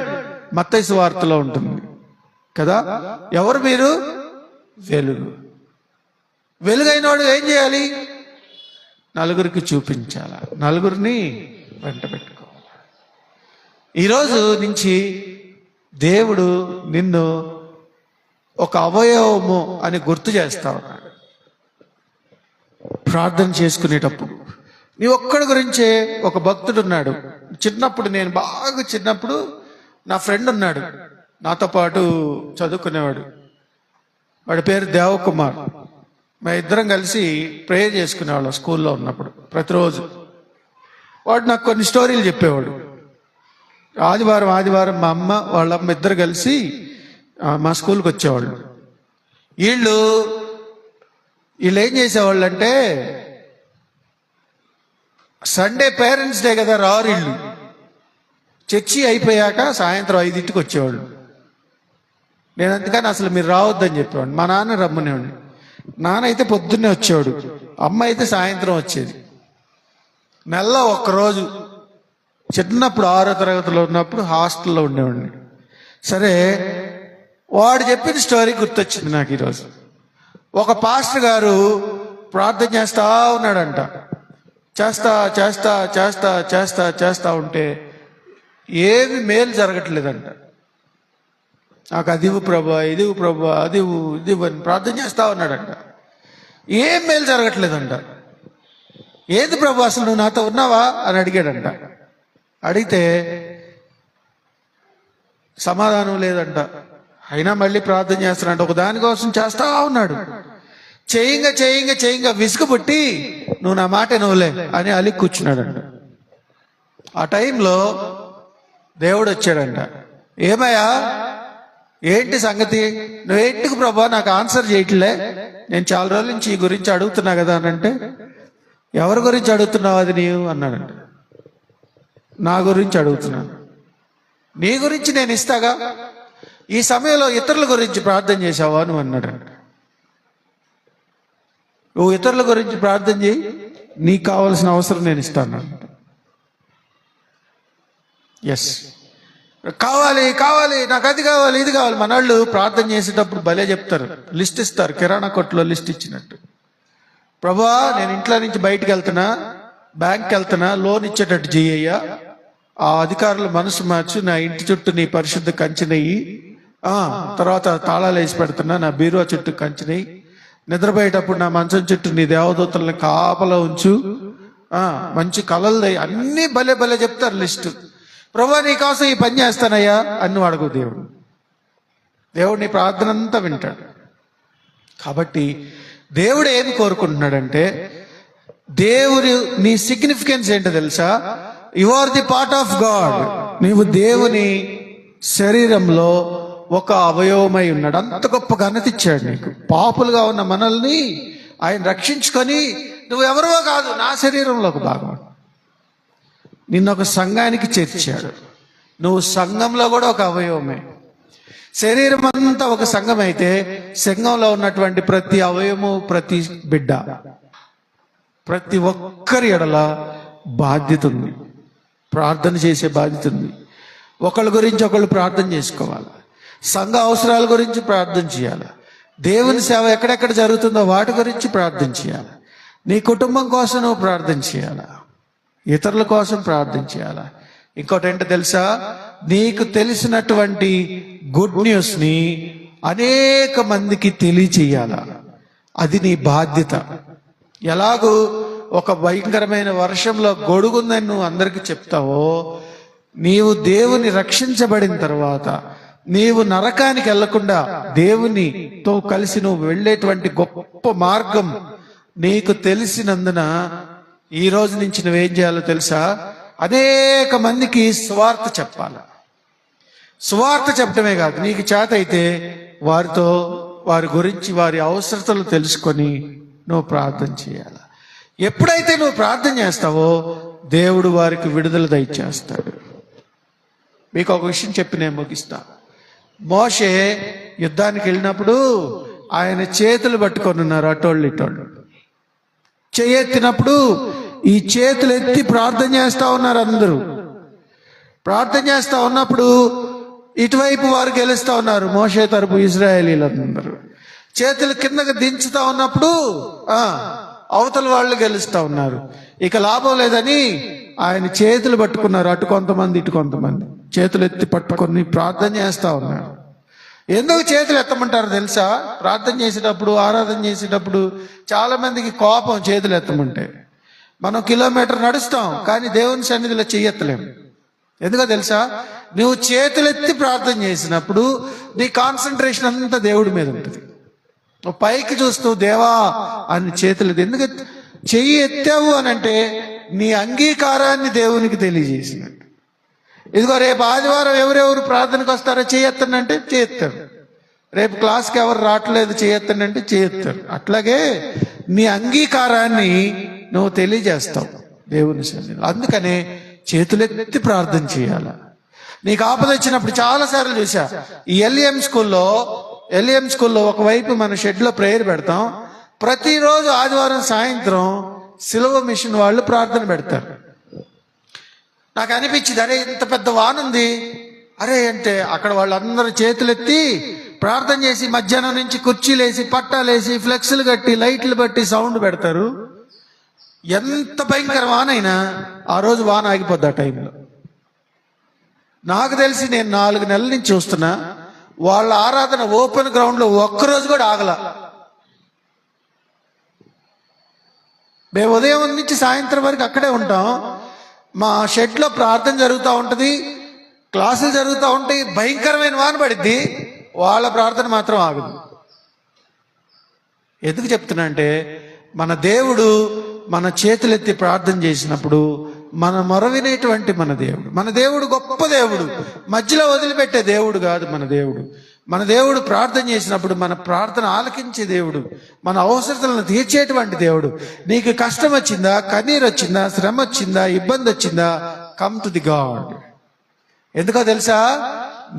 మత్తయి సువార్తలో ఉంటుంది కదా. ఎవరు మీరు? వెలుగు. వెలుగైనవాడు ఏం చేయాలి? నలుగురికి చూపించాల, నలుగురిని వెంట పెట్టుకోవాలి. ఈరోజు నుంచి దేవుడు నిన్ను ఒక అవయవము అని గుర్తు చేస్తా ఉన్నాడు. ప్రార్థన చేసుకునేటప్పుడు నీ ఒక్కడి గురించే. ఒక భక్తుడు ఉన్నాడు. నేను బాగా చిన్నప్పుడు నా ఫ్రెండ్ ఉన్నాడు, నాతో పాటు చదువుకునేవాడు. వాడి పేరు దేవకుమార్. మా ఇద్దరం కలిసి ప్రేయర్ చేసుకునేవాళ్ళం స్కూల్లో ఉన్నప్పుడు ప్రతిరోజు. వాడు నాకు కొన్ని స్టోరీలు చెప్పేవాడు. ఆదివారం మా అమ్మ వాళ్ళమ్మ ఇద్దరు కలిసి మా స్కూల్కి వచ్చేవాళ్ళు. వీళ్ళు ఏం చేసేవాళ్ళు అంటే, సండే పేరెంట్స్ డే కదా, రారు ఇళ్ళు. చర్చి అయిపోయాక సాయంత్రం 5ంటికి వచ్చేవాళ్ళు. నేను అందుకని అసలు మీరు రావద్దని చెప్పేవాడు. మా నాన్న రమ్మనేవాడిని. నాన్న అయితే పొద్దున్నే వచ్చేవాడు, అమ్మ అయితే సాయంత్రం వచ్చేది. నెలలో ఒక్కరోజు చిన్నప్పుడు 6వ తరగతిలో ఉన్నప్పుడు హాస్టల్లో ఉండేవాడిని. సరే, వాడు చెప్పిన స్టోరీ గుర్తొచ్చింది నాకు ఈరోజు. ఒక పాస్టర్ గారు ప్రార్థన చేస్తా ఉన్నాడంట. చేస్తా ఉంటే ఏమి మేలు జరగట్లేదంట. నాకు అదివు ప్రభా, ఇదివు ప్రభా, అదివు ఇదివు అని ప్రార్థన చేస్తా ఉన్నాడంట. ఏం మేలు జరగట్లేదంట. ఏది ప్రభు, అసలు నువ్వు నాతో ఉన్నావా అని అడిగాడంట. అడిగితే సమాధానం లేదంట. అయినా మళ్ళీ ప్రార్థన చేస్తానంట. ఒక దానికోసం చేస్తా ఉన్నాడు. చేయంగా విసుగు పుట్టి, నువ్వు నా మాట నువ్వులే అని అలిగి కూర్చున్నాడంట. ఆ టైంలో దేవుడు వచ్చాడంట. ఏమయ్యా, ఏంటి సంగతి? నువ్వేంటికి ప్రభా నాకు ఆన్సర్ చేయట్లే? నేను చాలా రోజుల నుంచి ఈ గురించి అడుగుతున్నా కదా అని అంటే, ఎవరి గురించి అడుగుతున్నావు అది నీవు అన్నాడంట. నా గురించి అడుగుతున్నాను. నీ గురించి నేను ఇస్తాగా. ఈ సమయంలో ఇతరుల గురించి ప్రార్థన చేసావా నువ్వు అన్నాడంట. నువ్వు ఇతరుల గురించి ప్రార్థన చేయి, నీకు కావాల్సిన అవసరం నేను ఇస్తాను. ఎస్, కావాలి నాకు అది కావాలి ఇది కావాలి. మనవాళ్ళు ప్రార్థన చేసేటప్పుడు భలే చెప్తారు, లిస్ట్ ఇస్తారు, కిరాణా కొట్టులో లిస్ట్ ఇచ్చినట్టు. ప్రభా, నేను ఇంట్లో నుంచి బయటకు వెళ్తున్నా, బ్యాంక్కి వెళ్తున్నా, లోన్ ఇచ్చేటట్టు చెయ్యయ్యా. ఆ అధికారుల మనసు మార్చు, నా ఇంటి చుట్టూ నీ పరిశుద్ధ కంచెనయ్యి. తర్వాత తాళాలు వేసి పెడుతున్నా, నా బీరువా చుట్టూ కంచెనయ్యి. నిద్రపోయేటప్పుడు నా మంచం చుట్టూ నీ దేవదూతల్ని కాపలా ఉంచు. మంచి కలలు అన్ని భలే చెప్తారు లిస్టు. ప్రభా, నీ కోసం ఈ పని చేస్తానయ్యా అని అడుగు. దేవుడు నీ ప్రార్థన అంతా వింటాడు. కాబట్టి దేవుడు ఏమి కోరుకుంటున్నాడంటే, దేవుడు నీ సిగ్నిఫికెన్స్ ఏంటో తెలుసా? You are the part of god. నీవు దేవుని శరీరంలో ఒక అవయవమై ఉన్నాడు. అంత గొప్ప ఘనత ఇచ్చాడు నీకు. పాపులుగా ఉన్న మనల్ని ఆయన రక్షించుకొని నువ్వు ఎవరివో కాదు, నా శరీరంలో ఒక భాగం, నిన్న ఒక సంఘానికి చేర్చాడు. నువ్వు సంఘంలో కూడా ఒక అవయవమే. శరీరం అంతా ఒక సంఘం అయితే సంఘంలో ఉన్నటువంటి ప్రతి అవయవము, ప్రతి బిడ్డ, ప్రతి ఒక్కరి ఎడల బాధ్యత ఉంది. ప్రార్థన చేసే బాధ్యత ఉంది. ఒకళ్ళ గురించి ఒకళ్ళు ప్రార్థన చేసుకోవాలి. సంఘ అవసరాల గురించి ప్రార్థన చేయాలి. దేవుని సేవ ఎక్కడెక్కడ జరుగుతుందో వాటి గురించి ప్రార్థన చేయాలి. నీ కుటుంబం కోసం నువ్వు ప్రార్థన చేయాలి. ఇతరుల కోసం ప్రార్థన చేయాలి. ఇంకోటి ఏంటో తెలుసా, నీకు తెలిసినటువంటి గుడ్ న్యూస్ని అనేక మందికి తెలియచేయాల. అది నీ బాధ్యత. ఎలాగూ ఒక భయంకరమైన వర్షంలో గొడుగుందని నువ్వు అందరికీ చెప్తావో, నీవు దేవుని రక్షించబడిన తర్వాత నీవు నరకానికి వెళ్లకుండా దేవునితో కలిసి నువ్వు వెళ్ళేటువంటి గొప్ప మార్గం నీకు తెలిసినందున ఈ రోజు నుంచి నువ్వేం చేయాలో తెలుసా, అనేక మందికి సువార్త చెప్పాలి. సువార్త చెప్పడమే కాదు, నీకు చేత అయితే వారితో వారి గురించి వారి అవసరతలు తెలుసుకొని నువ్వు ప్రార్థన చేయాలి. ఎప్పుడైతే నువ్వు ప్రార్థన చేస్తావో దేవుడు వారికి విడుదల దయచేస్తాడు. మీకు ఒక విషయం చెప్పి నేను ముగిస్తా. మోషే యుద్ధానికి వెళ్ళినప్పుడు ఆయన చేతులు పట్టుకొని ఉన్నారు అటోళ్ళు ఇటోళ్ళు. చేయెత్తినప్పుడు ఈ చేతులు ఎత్తి ప్రార్థన చేస్తా ఉన్నారు అందరూ. ప్రార్థన చేస్తా ఉన్నప్పుడు ఇటువైపు వారు గెలుస్తా ఉన్నారు, మోషే తరపు ఇశ్రాయేలీలందరూ. చేతులు కిందకి దించుతా ఉన్నప్పుడు అవతల వాళ్ళు గెలుస్తా ఉన్నారు. ఇక లాభం లేదని ఆయన చేతులు పట్టుకున్నారు, అటు కొంతమంది ఇటు కొంతమంది. చేతులు ఎత్తి పట్టుకొని ప్రార్థన చేస్తా ఉన్నారు. ఎందుకు చేతులు ఎత్తమంటారు తెలుసా? ప్రార్థన చేసేటప్పుడు, ఆరాధన చేసేటప్పుడు చాలా మందికి కోపం చేతులు ఎత్తమంటే. మనం కిలోమీటర్ నడుస్తాం కానీ దేవుని సన్నిధిలో చెయ్యెత్తలేము. ఎందుకో తెలుసా? నువ్వు చేతులెత్తి ప్రార్థన చేసినప్పుడు నీ కాన్సన్ట్రేషన్ అంతా దేవుడి మీద ఉంటుంది. నువ్వు పైకి చూస్తూ దేవా అని చేతులు ఎందుకు చెయ్యి ఎత్తావు అని అంటే నీ అంగీకారాన్ని దేవునికి తెలియజేసినట్టు. ఇదిగో రేపు ఆదివారం ఎవరెవరు ప్రార్థనకు వస్తారో చేయెత్తండి చేయెత్తారు. రేపు క్లాస్కి ఎవరు రావట్లేదు చేయెత్తండి చేయెత్తారు. అట్లాగే నీ అంగీకారాన్ని నువ్వు తెలియజేస్తావు దేవుని సన్నిధిలో. అందుకనే చేతులెత్తి ప్రార్థన చేయాలి. నీకు ఆపద వచ్చినప్పుడు చాలాసార్లు చూసా. ఈ ఎల్ఈఎం స్కూల్లో ఒకవైపు మన షెడ్లో ప్రేయర్ పెడతాం. ప్రతిరోజు ఆదివారం సాయంత్రం సిలువ మిషన్ వాళ్ళు ప్రార్థన పెడతారు. నాకు అనిపించింది, అరే ఇంత పెద్ద వాన ఉంది అరే అంటే అక్కడ వాళ్ళందరూ చేతులెత్తి ప్రార్థన చేసి మధ్యాహ్నం నుంచి కుర్చీలేసి పట్టాలేసి ఫ్లెక్స్లు కట్టి లైట్లు బట్టి సౌండ్ పెడతారు. ఎంత భయంకర వాన అయినా ఆ రోజు వాన ఆగిపోద్ది ఆ టైంలో. నాకు తెలిసి నేను 4 నెలల నుంచి చూస్తున్నా, వాళ్ళ ఆరాధన ఓపెన్ గ్రౌండ్ లో ఒక్కరోజు కూడా ఆగల. మేము ఉదయం నుంచి సాయంత్రం వరకు అక్కడే ఉంటాం. మా షెడ్లో ప్రార్థన జరుగుతూ ఉంటుంది, క్లాసులు జరుగుతూ ఉంటాయి. భయంకరమైన వాన పడిద్ది, వాళ్ళ ప్రార్థన మాత్రం ఆగదు. ఎందుకు చెప్తున్నా అంటే, మన దేవుడు మన చేతులెత్తి ప్రార్థన చేసినప్పుడు మన మొరవినేటువంటి మన దేవుడు గొప్ప దేవుడు, మధ్యలో వదిలిపెట్టే దేవుడు కాదు మన దేవుడు ప్రార్థన చేసినప్పుడు మన ప్రార్థన ఆలకించే దేవుడు, మన అవసరతలను తీర్చేటువంటి దేవుడు. నీకు కష్టం వచ్చిందా, కన్నీరు వచ్చిందా, శ్రమ వచ్చిందా, ఇబ్బంది వచ్చిందా, కమ్ టు ది గాడ్. ఎందుకో తెలుసా?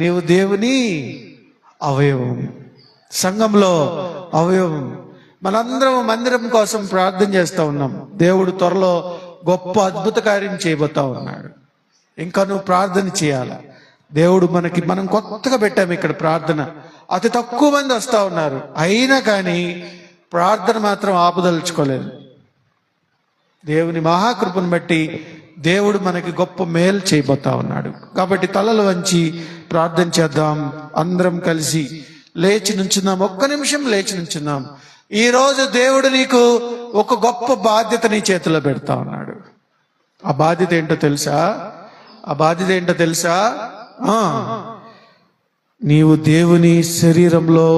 నీవు దేవుని అవయవం, సంఘంలో అవయవం. మనందరం మందిరం కోసం ప్రార్థన చేస్తూ ఉన్నాం. దేవుడు త్వరలో గొప్ప అద్భుత కార్యం చేయబోతా ఉన్నాడు. ఇంకా నువ్వు ప్రార్థన చేయాలి. దేవుడు మనం కొత్తగా పెట్టాము ఇక్కడ ప్రార్థన. అతి తక్కువ మంది వస్తూ ఉన్నారు, అయినా కానీ ప్రార్థన మాత్రం ఆపుదలుచుకోలేదు. దేవుని మహాకృపను బట్టి దేవుడు మనకి గొప్ప మేలు చేయబోతా ఉన్నాడు. కాబట్టి తలలు వంచి ప్రార్థన చేద్దాం. అందరం కలిసి లేచి నుంచుందాం. ఒక్క నిమిషం లేచి నుంచుందాం. ఈ రోజు దేవుడు నీకు ఒక గొప్ప బాధ్యత నీ చేతిలో పెడతా ఉన్నాడు. ఆ బాధ్యత ఏంటో తెలుసా? నీవు దేవుని శరీరంలో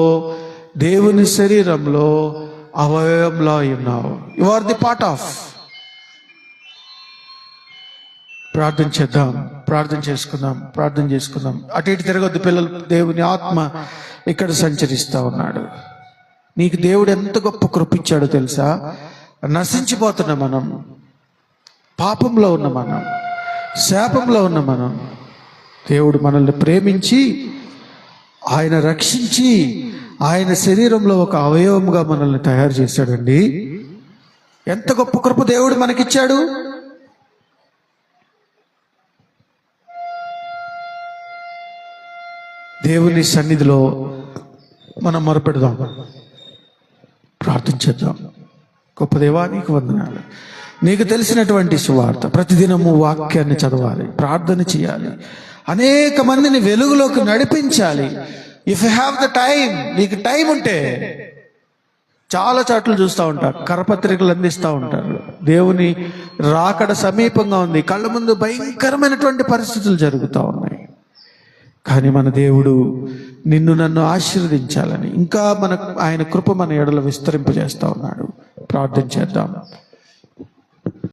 అవయవంలో ఉన్నావు. You are the part of. ప్రార్థన చేద్దాం, ప్రార్థన చేసుకుందాం. అటు ఇటు తిరగొద్దు పిల్లలు. దేవుని ఆత్మ ఇక్కడ సంచరిస్తా ఉన్నాడు. నీకు దేవుడు ఎంత గొప్ప కృపించాడో తెలుసా? నశించిపోతున్న మనం, పాపంలో ఉన్న మనం, శాపంలో ఉన్న మనం, దేవుడు మనల్ని ప్రేమించి ఆయన రక్షించి ఆయన శరీరంలో ఒక అవయవముగా మనల్ని తయారు చేశాడండి. ఎంత గొప్ప కృప దేవుడు మనకిచ్చాడు. దేవుని సన్నిధిలో మనం మొరపెడదాం, ప్రార్థించేద్దాం. గొప్ప దేవా, నీకు వందనాలు. నీకు తెలిసినటువంటి సువార్త ప్రతిదినము వాక్యాన్ని చదవాలి, ప్రార్థన చేయాలి, అనేక మందిని వెలుగులోకి నడిపించాలి. If you have the time, నీకు టైం ఉంటే చాలా చాట్లు చూస్తూ ఉంటారు, కరపత్రికలు అందిస్తూ ఉంటారు. దేవుని రాకడ సమీపంగా ఉంది, కళ్ళ ముందు భయంకరమైనటువంటి పరిస్థితులు జరుగుతూ ఉన్నాయి. కానీ మన దేవుడు నిన్ను నన్ను ఆశీర్వదించాలని, ఇంకా ఆయన కృప మన ఎడల విస్తరింపజేస్తా ఉన్నాడు. ప్రార్థన చేద్దాం.